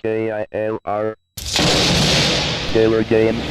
KILR. KILR Games.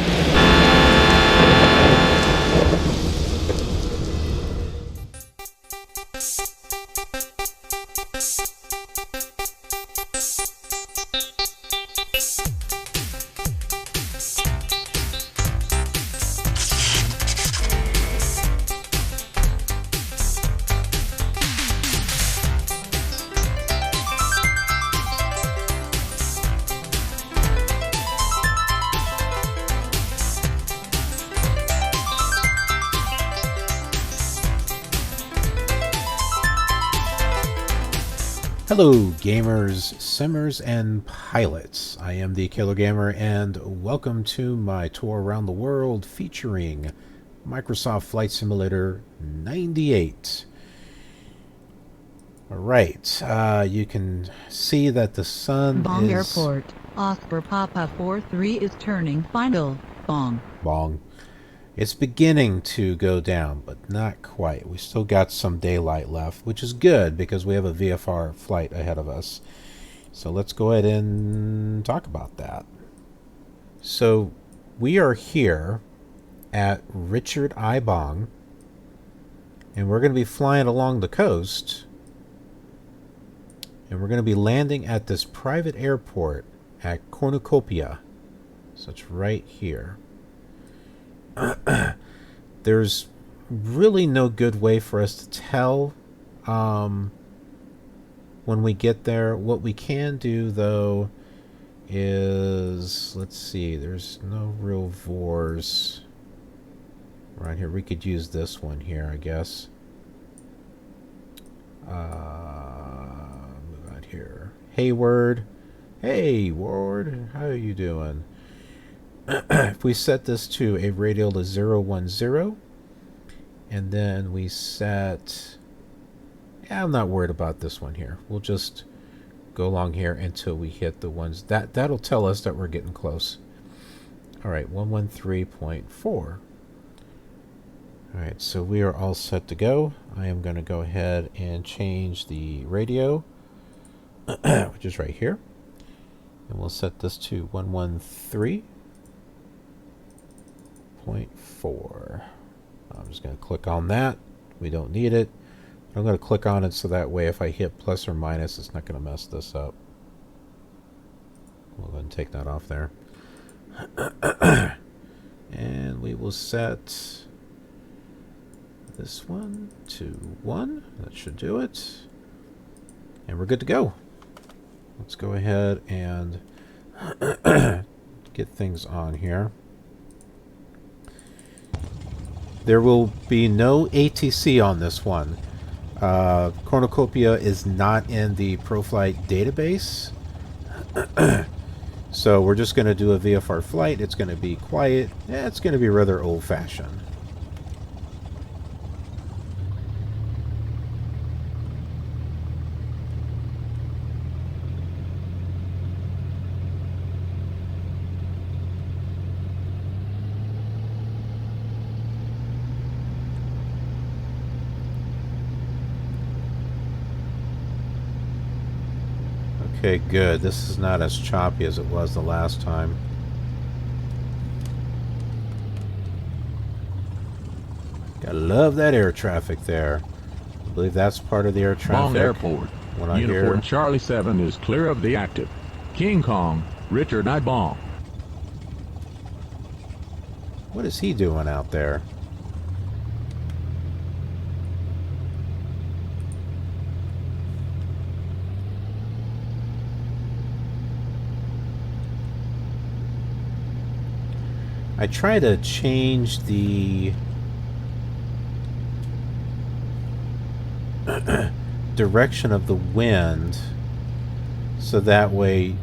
Hello gamers, simmers, and pilots. I am the KILR Gamer and welcome to my tour around the world featuring Microsoft Flight Simulator 98. Alright, you can see that the sun Bong is... Airport, Oscar Papa 43 is turning final. Bong. Bong. It's beginning to go down, but not quite. We still got some daylight left, which is good because we have a VFR flight ahead of us. So let's go ahead and talk about that. So we are here at Richard I. Bong, and we're going to be flying along the coast, and we're going to be landing at this private airport at Cornucopia. So it's right here. There's really no good way for us to tell when we get there. What we can do though is, let's see, there's no real VORs right here. We could use this one here, I guess. Move out here. Hayward. Hey Ward, how are you doing? If we set this to a radial to 010, and then we set... I'm not worried about this one here. We'll just go along here until we hit the ones. That'll tell us that we're getting close. Alright, 113.4. Alright, so we are all set to go. I am going to go ahead and change the radio, which is right here. And we'll set this to 113.4. I'm just going to click on that. We don't need it. I'm going to click on it so that way if I hit plus or minus, it's not going to mess this up. We'll go ahead and take that off there. And we will set this one to 1. That should do it. And we're good to go. Let's go ahead and get things on here. There will be no ATC on this one. Cornucopia is not in the ProFlight database. So we're just going to do a VFR flight. It's going to be quiet. It's going to be rather old-fashioned. Okay, good. This is not as choppy as it was the last time. Gotta love that air traffic there. I believe that's part of the air traffic. Bong Airport. When I Uniform hear... Charlie 7 is clear of the active. King Kong, Richard I. Bong. What is he doing out there? I try to change the direction of the wind so that way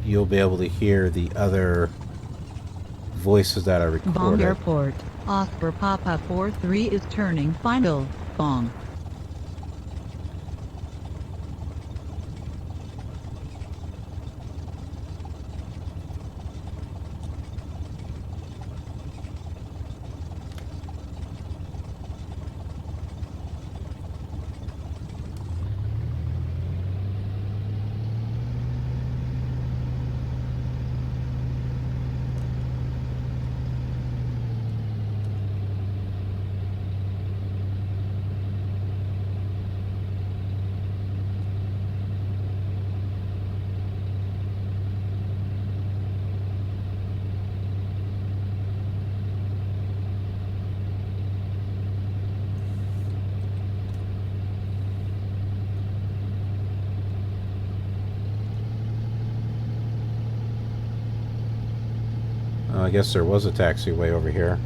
you'll be able to hear the other voices that I recorded. Bong Airport, Oscar Papa 43 is turning final. Bong. Oh, I guess there was a taxiway over here.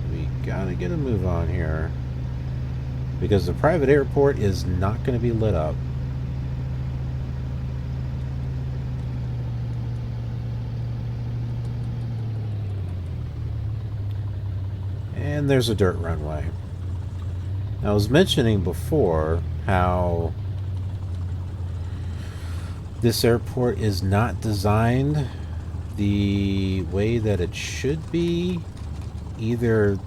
We gotta get a move on here. Because the private airport is not going to be lit up. And there's a dirt runway. Now, I was mentioning before how this airport is not designed the way that it should be. Either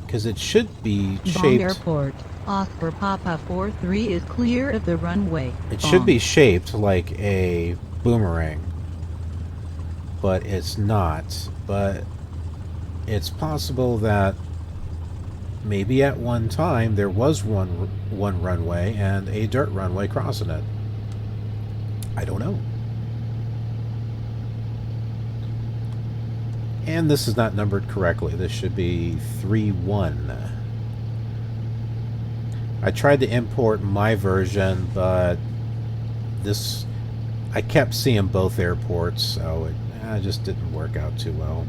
because it should be Bong shaped... Airport, Oscar Papa 43 is clear of the runway. It Bong. should be shaped like a boomerang. But it's not. But it's possible that maybe at one time there was one runway and a dirt runway crossing it. I don't know. And this is not numbered correctly. This should be 3-1. I tried to import my version, but this... I kept seeing both airports, so it just didn't work out too well.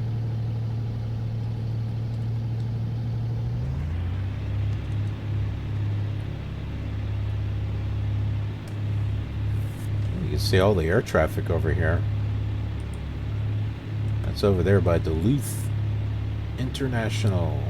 You can see all the air traffic over here. That's over there by Duluth International.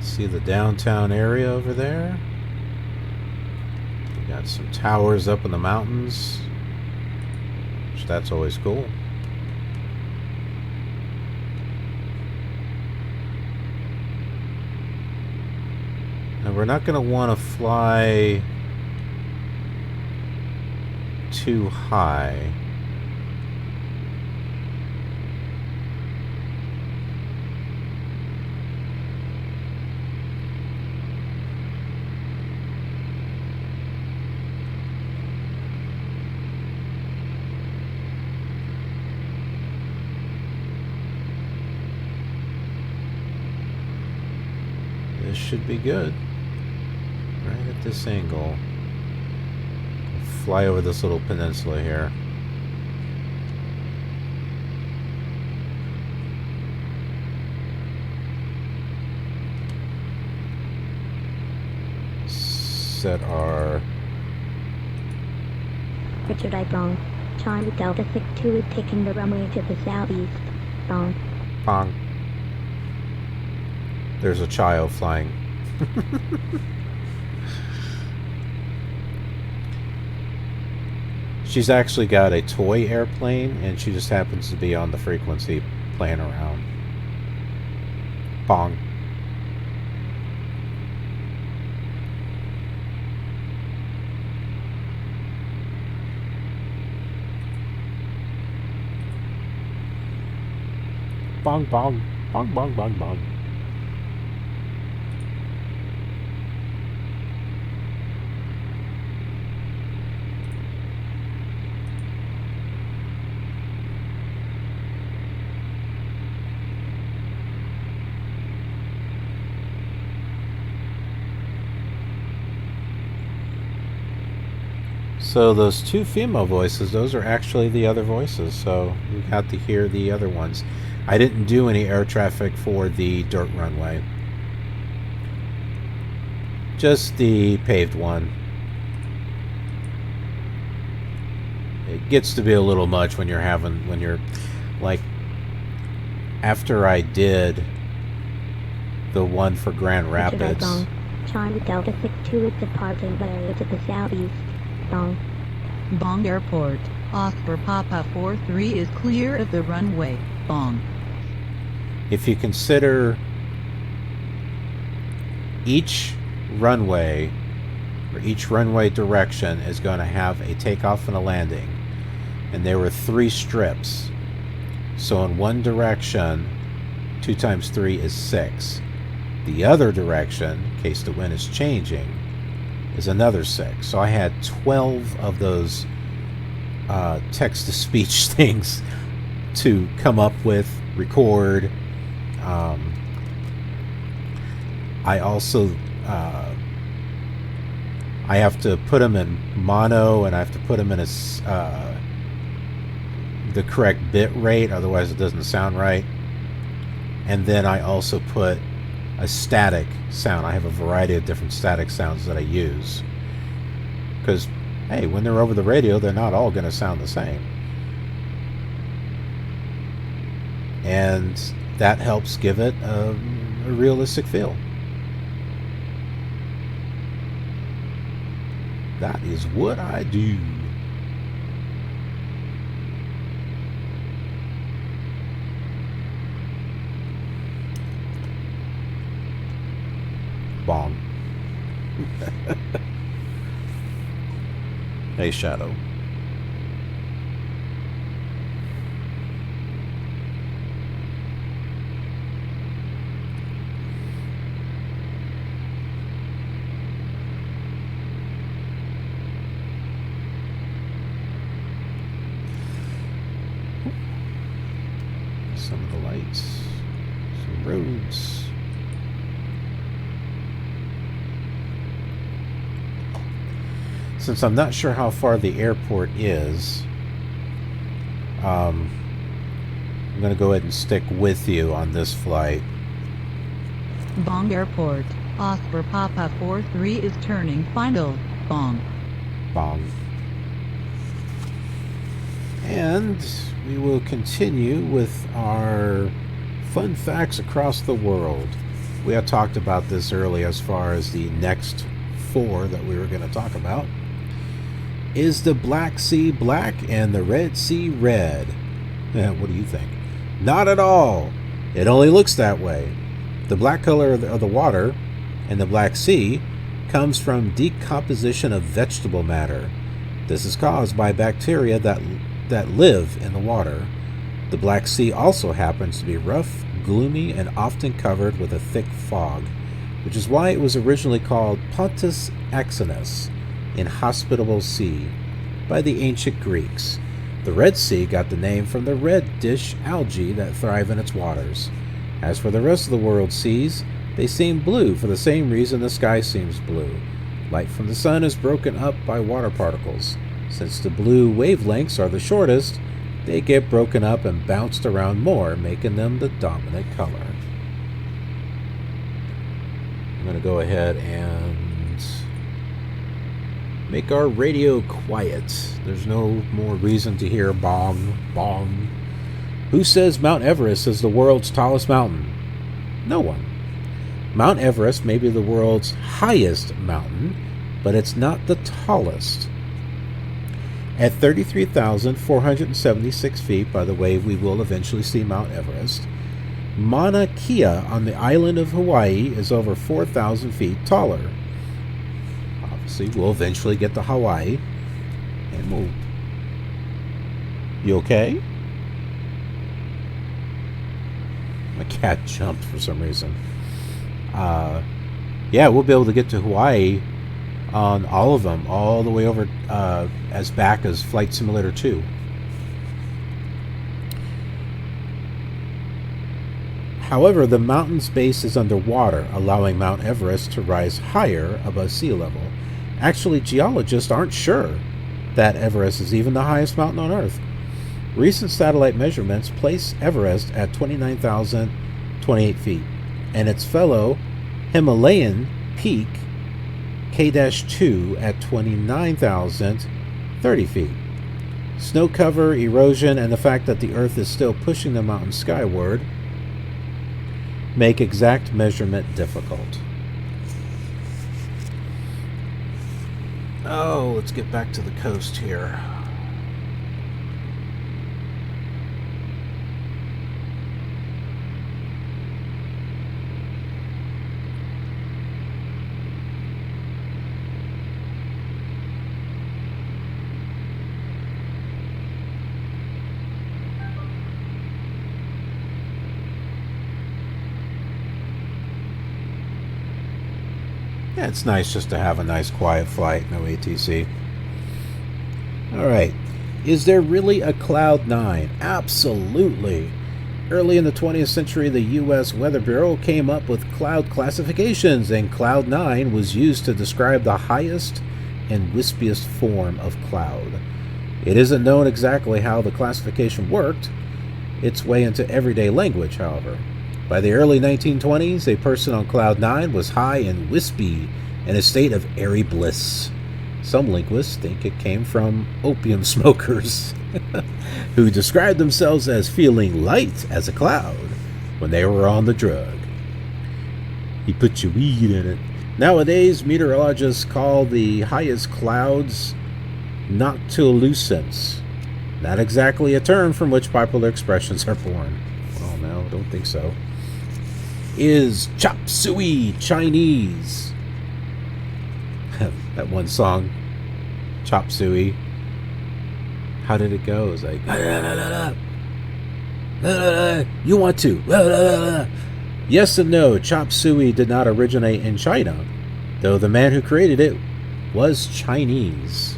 See the downtown area over there. We got some towers up in the mountains, which that's always cool. And we're not going to want to fly too high. Should be good. Right at this angle. We'll fly over this little peninsula here. Set our... Richard I. Bong. Charlie Delta 62 is taking the runway to the southeast. Bong. Bong. There's a child flying. She's actually got a toy airplane, and she just happens to be on the frequency playing around. Bong. Bong, bong. Bong, bong, bong, bong. So those two female voices, those are actually the other voices, so you got to hear the other ones. I didn't do any air traffic for the dirt runway. Just the paved one. It gets to be a little much when you're like, after I did the one for Grand Rapids. Charlie Delta 62 is departing the area to the southeast. Bong. Bong Airport, Oscar Papa 43 is clear of the runway. Bong. If you consider each runway, or each runway direction, is going to have a takeoff and a landing. And there were 3 strips. So in one direction, 2 times 3 is 6. The other direction, in case the wind is changing, is another 6. So I had 12 of those text-to-speech things to come up with, record. I also I have to put them in mono, and I have to put them in a the correct bit rate, otherwise it doesn't sound right. And then I also put a static sound. I have a variety of different static sounds that I use, because hey, when they're over the radio, they're not all going to sound the same, and that helps give it a realistic feel. That is what I do. Bong. Hey, Shadow. Some of the lights, some roads. Since I'm not sure how far the airport is, I'm going to go ahead and stick with you on this flight. Bong Airport, Oscar Papa 43 is turning final. Bong. Bong. And we will continue with our fun facts across the world. We had talked about this earlier as far as the next 4 that we were going to talk about. Is the Black Sea black and the Red Sea red? What do you think? Not at all. It only looks that way. The black color of the water in the Black Sea comes from decomposition of vegetable matter. This is caused by bacteria that live in the water. The Black Sea also happens to be rough, gloomy, and often covered with a thick fog, which is why it was originally called Pontus Axinus, inhospitable sea, by the ancient Greeks. The Red Sea got the name from the red dish algae that thrive in its waters. As for the rest of the world's seas, they seem blue for the same reason the sky seems blue. Light from the sun is broken up by water particles. Since the blue wavelengths are the shortest, they get broken up and bounced around more, making them the dominant color. I'm going to go ahead and make our radio quiet. There's no more reason to hear bong, bong. Who says Mount Everest is the world's tallest mountain? No one. Mount Everest may be the world's highest mountain, but it's not the tallest. At 33,476 feet, by the way, we will eventually see Mount Everest. Mauna Kea on the island of Hawaii is over 4,000 feet taller. Obviously, we'll eventually get to Hawaii, and we'll... You okay? My cat jumped for some reason. Yeah, we'll be able to get to Hawaii on all of them, all the way over as back as Flight Simulator 2. However, the mountain's base is underwater, allowing Mount Everest to rise higher above sea level. Actually, geologists aren't sure that Everest is even the highest mountain on Earth. Recent satellite measurements place Everest at 29,028 feet, and its fellow Himalayan peak, K-2, at 29,030 feet. Snow cover, erosion, and the fact that the Earth is still pushing the mountain skyward make exact measurement difficult. Oh, let's get back to the coast here. Yeah, it's nice just to have a nice quiet flight, no ATC. Alright. Is there really a Cloud 9? Absolutely. Early in the 20th century, the U.S. Weather Bureau came up with cloud classifications, and Cloud 9 was used to describe the highest and wispiest form of cloud. It isn't known exactly how the classification worked its way into everyday language, however. By the early 1920s, a person on Cloud 9 was high and wispy, in a state of airy bliss. Some linguists think it came from opium smokers who described themselves as feeling light as a cloud when they were on the drug. You put your weed in it. Nowadays, meteorologists call the highest clouds noctilucents. Not exactly a term from which popular expressions are born. Well, no, don't think so. Is chop suey Chinese? That one song, Chop Suey. How did it go? It was like, you want to? Yes and no. Chop Suey did not originate in China, though the man who created it was Chinese.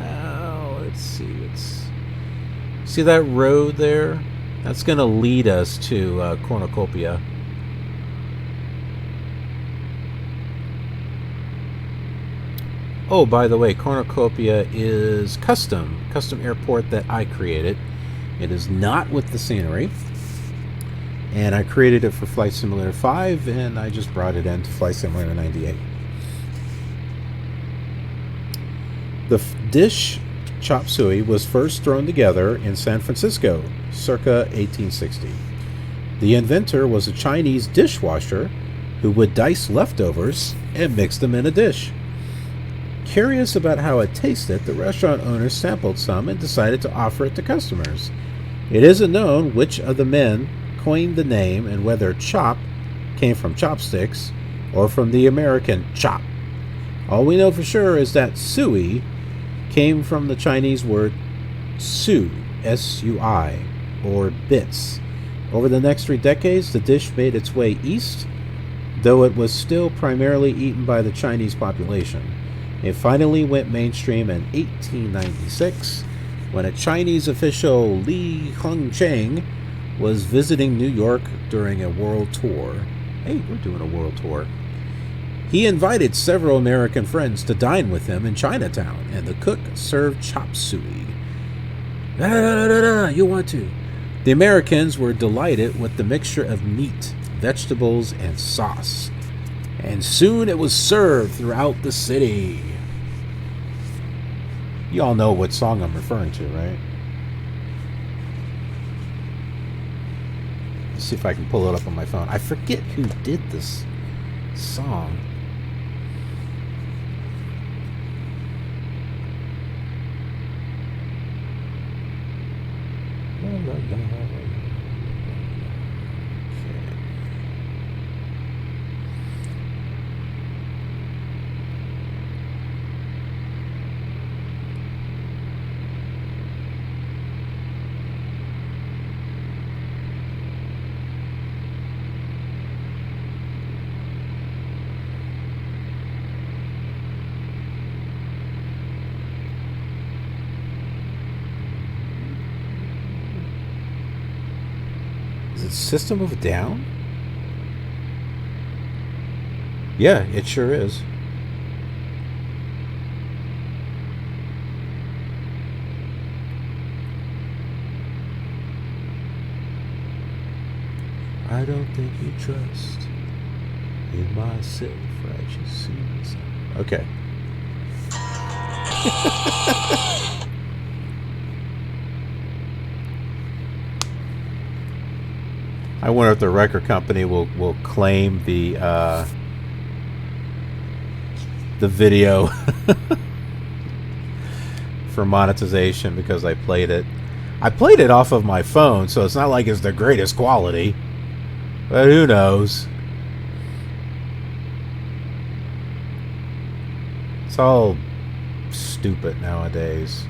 Oh, let's see. See that road there? That's going to lead us to Cornucopia. Oh, by the way, Cornucopia is custom airport that I created. It is not with the scenery. And I created it for Flight Simulator 5, and I just brought it into Flight Simulator 98. The dish chop suey was first thrown together in San Francisco, circa 1860. The inventor was a Chinese dishwasher who would dice leftovers and mix them in a dish. Curious about how it tasted, the restaurant owner sampled some and decided to offer it to customers. It isn't known which of the men coined the name and whether chop came from chopsticks or from the American chop. All we know for sure is that suey came from the Chinese word su, S-U-I, or bits. Over the next 3 decades, the dish made its way east, though it was still primarily eaten by the Chinese population. It finally went mainstream in 1896 when a Chinese official, Li Hongcheng, was visiting New York during a world tour. Hey, we're doing a world tour. He invited several American friends to dine with him in Chinatown, and the cook served chop suey. You want to? The Americans were delighted with the mixture of meat, vegetables, and sauce. And soon it was served throughout the city. You all know what song I'm referring to, right? Let's see if I can pull it up on my phone. I forget who did this song. System of a Down? Yeah, it sure is. I don't think you trust in my self-righteous suicide. Okay. I wonder if the record company will claim the video for monetization because I played it. I played it off of my phone, so it's not like it's the greatest quality. But who knows? It's all stupid nowadays.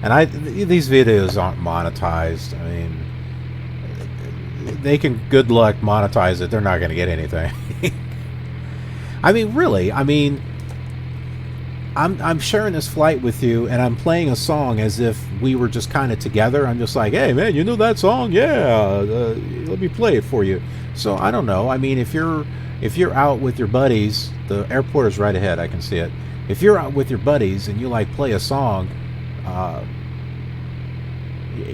And these videos aren't monetized. I mean, they can good luck monetize it. They're not going to get anything. I mean, really. I mean, I'm sharing this flight with you, and I'm playing a song as if we were just kind of together. I'm just like, hey, man, you know that song? Yeah, let me play it for you. So I don't know. I mean, if you're out with your buddies, the airport is right ahead. I can see it. If you're out with your buddies and you like play a song,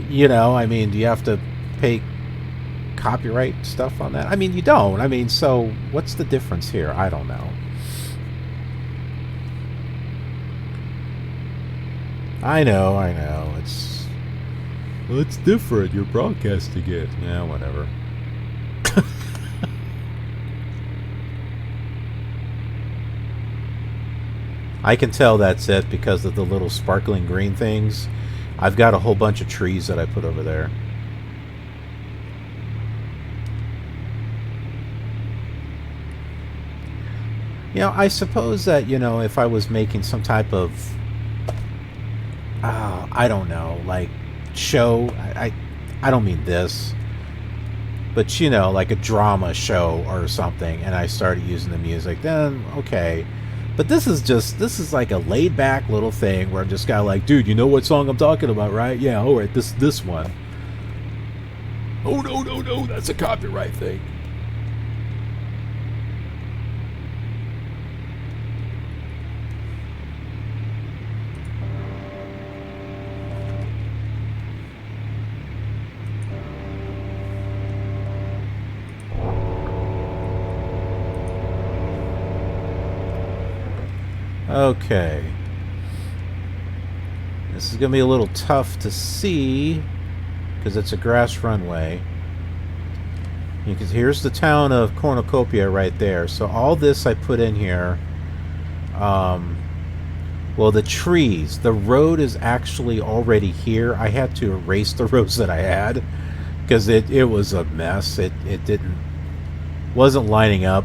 you know, I mean, do you have to pay copyright stuff on that? I mean, you don't. I mean, so what's the difference here? I don't know. I know. It's different. You're broadcasting it. Yeah, whatever. I can tell that's it because of the little sparkling green things. I've got a whole bunch of trees that I put over there. You know, I suppose that, you know, if I was making some type of I don't know, like show, I don't mean this, but you know, like a drama show or something, and I started using the music, then okay. But this is like a laid back little thing where I'm just kind of like, dude, you know what song I'm talking about, right? Yeah, all right, this one. Oh no, that's a copyright thing. Okay. This is going to be a little tough to see because it's a grass runway. Because here's the town of Cornucopia right there. So all this I put in here. Well, the trees. The road is actually already here. I had to erase the roads that I had because it was a mess. It wasn't lining up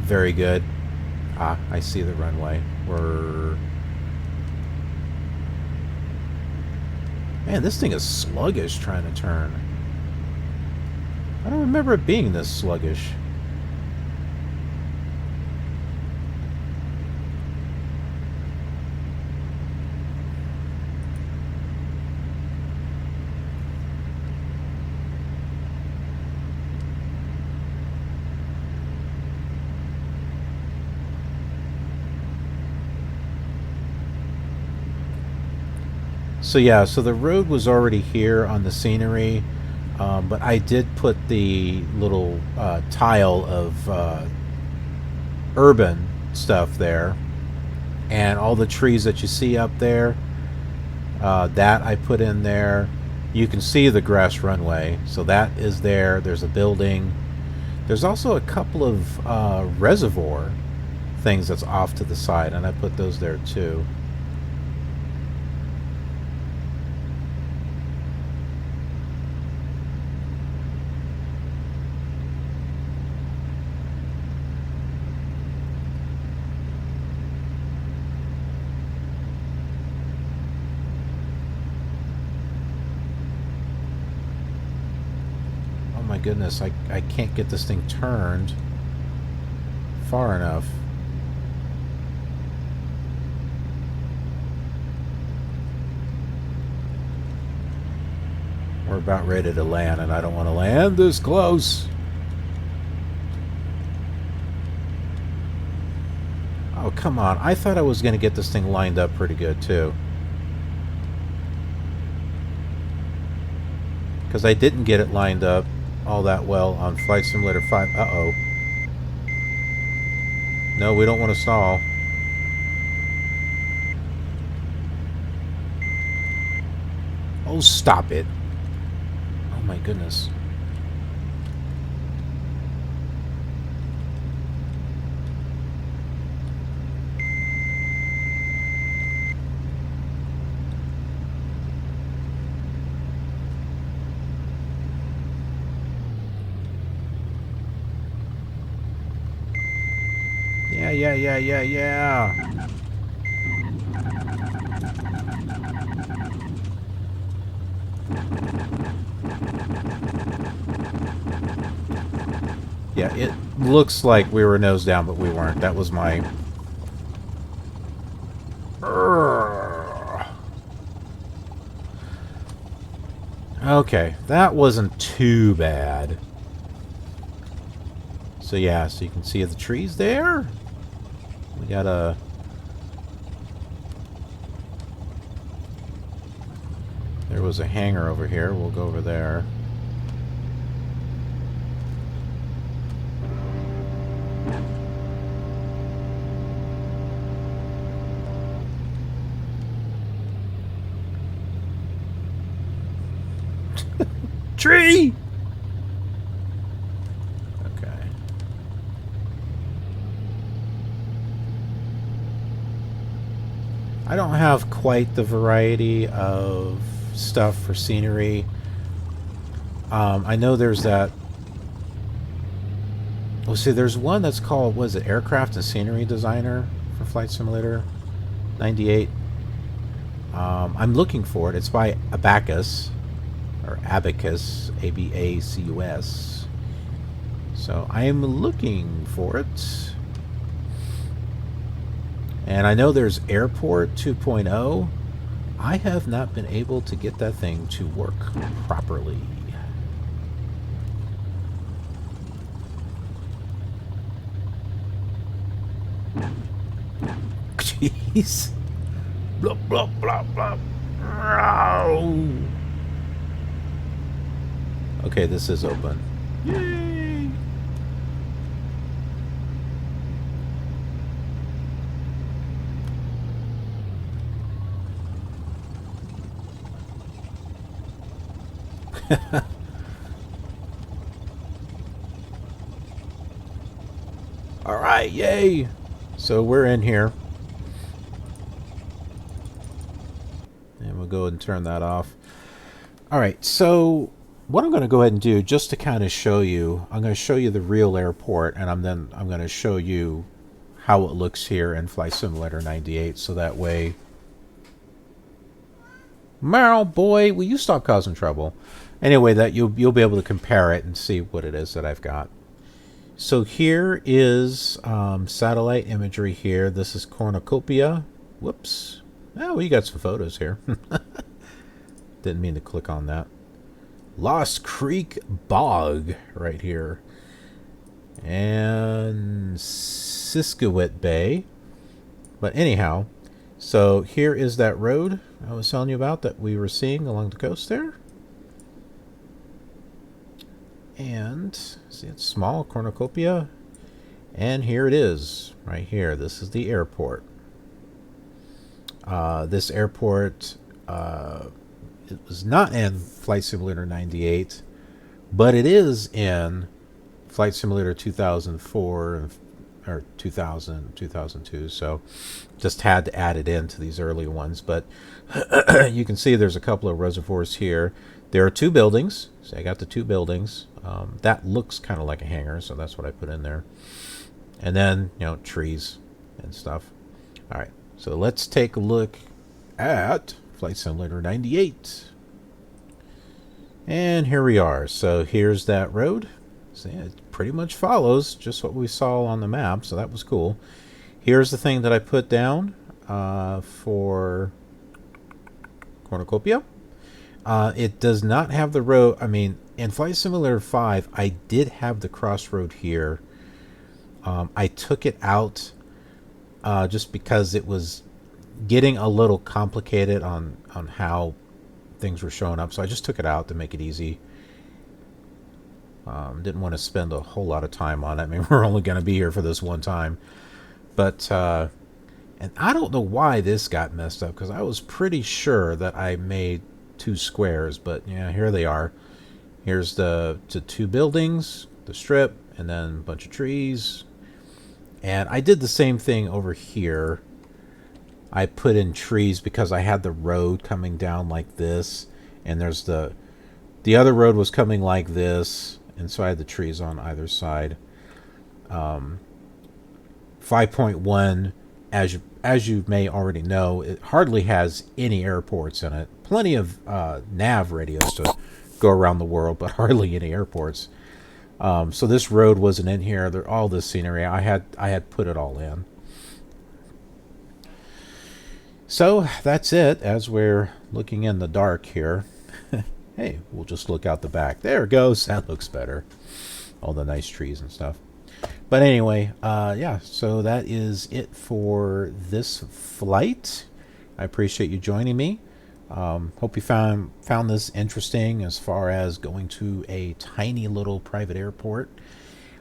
very good. Ah, I see the runway. Man, this thing is sluggish trying to turn. I don't remember it being this sluggish. So yeah, so the road was already here on the scenery, but I did put the little tile of urban stuff there, and all the trees that you see up there, that I put in there. You can see the grass runway, so that is there. There's a building. There's also a couple of reservoir things that's off to the side, and I put those there too. My goodness, I can't get this thing turned far enough. We're about ready to land, and I don't want to land this close. Oh, come on. I thought I was going to get this thing lined up pretty good, too. Because I didn't get it lined up all that well on Flight Simulator 5. Uh-oh. No, we don't want to stall. Oh, stop it. Oh my goodness. Yeah. Yeah, it looks like we were nose down, but we weren't. That was my... Okay, that wasn't too bad. So yeah, so you can see the trees there. We got a... There was a hangar over here. We'll go over there. Tree! Okay. I don't have quite the variety of stuff for scenery. I know there's that... Well, see, there's one that's called, what is it, Aircraft and Scenery Designer for Flight Simulator 98. I'm looking for it. It's by Abacus. Or Abacus, A-B-A-C-U-S. So I am looking for it. And I know there's Airport 2.0. I have not been able to get that thing to work properly. Jeez. Blah, blah, blah, blah. Okay, this is open. Yay! Alright, yay! So we're in here. And we'll go ahead and turn that off. Alright, so what I'm going to go ahead and do, just to kind of show you, I'm going to show you the real airport, and I'm going to show you how it looks here in Flight Simulator 98, so that way... Meryl, boy, will you stop causing trouble? Anyway, that you'll be able to compare it and see what it is that I've got. So here is satellite imagery here. This is Cornucopia. Whoops. Oh, we got some photos here. Didn't mean to click on that. Lost Creek Bog right here. And Siskiyou Bay. But anyhow, so here is that road I was telling you about that we were seeing along the coast there. And see, it's small, Cornucopia. And here it is, right here. This is the airport. This airport, it was not in Flight Simulator 98, but it is in Flight Simulator 2004 or 2000, 2002. So just had to add it into these early ones. But you can see there's a couple of reservoirs here. There are two buildings. So I got the two buildings. That looks kind of like a hangar, so that's what I put in there. And then, you know, trees and stuff. All right, so let's take a look at Flight Simulator 98. And here we are. So here's that road. See, it pretty much follows just what we saw on the map, so that was cool. Here's the thing that I put down for Cornucopia. It does not have the road. I mean, in Flight Simulator 5, I did have the crossroad here. I took it out just because it was getting a little complicated on how things were showing up. So I just took it out to make it easy. Didn't want to spend a whole lot of time on it. I mean, we're only going to be here for this one time. But, and I don't know why this got messed up, because I was pretty sure that I made two squares, but yeah, here they are. Here's the two buildings, the strip, and then a bunch of trees. And I did the same thing over here. I put in trees because I had the road coming down like this, and there's the other road was coming like this, and so I had the trees on either side. 5.1, as you may already know, it hardly has any airports in it. Plenty of nav radios to go around the world, but hardly any airports. So this road wasn't in here. All this scenery, I had put it all in. So that's it. As we're looking in the dark here, hey, we'll just look out the back. There it goes. That looks better. All the nice trees and stuff. But anyway, yeah, so that is it for this flight. I appreciate you joining me. Hope you found this interesting as far as going to a tiny little private airport.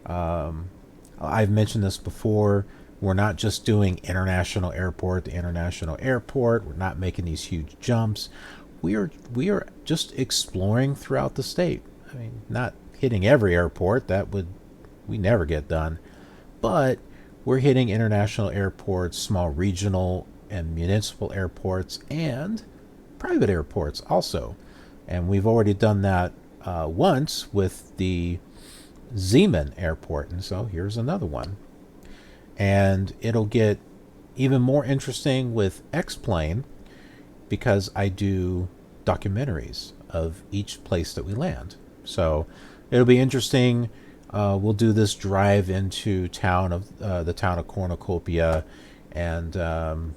I've mentioned this before. We're not just doing international airport to international airport. We're not making these huge jumps. We are just exploring throughout the state. I mean, not hitting every airport. We never get done. But we're hitting international airports, small regional and municipal airports, and private airports also. And we've already done that once with the Zeeman Airport. And so here's another one. And it'll get even more interesting with X-Plane because I do documentaries of each place that we land. So it'll be interesting. We'll do this drive into the town of Cornucopia, and I'll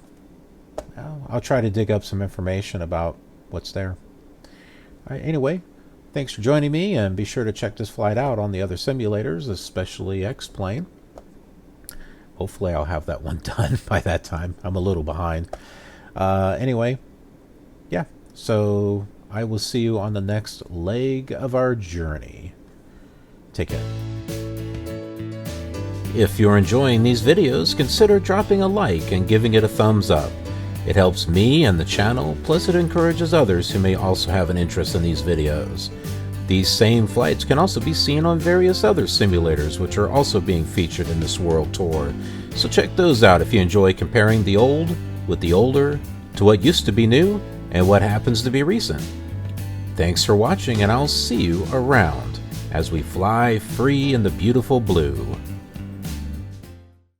try to dig up some information about what's there. All right, anyway, thanks for joining me, and be sure to check this flight out on the other simulators, especially X-Plane. Hopefully I'll have that one done by that time. I'm a little behind. Anyway, yeah, so I will see you on the next leg of our journey. Take care. If you're enjoying these videos, consider dropping a like and giving it a thumbs up. It helps me and the channel, plus it encourages others who may also have an interest in these videos. These same flights can also be seen on various other simulators which are also being featured in this world tour, so check those out if you enjoy comparing the old with the older, to what used to be new, and what happens to be recent. Thanks for watching, and I'll see you around as we fly free in the beautiful blue.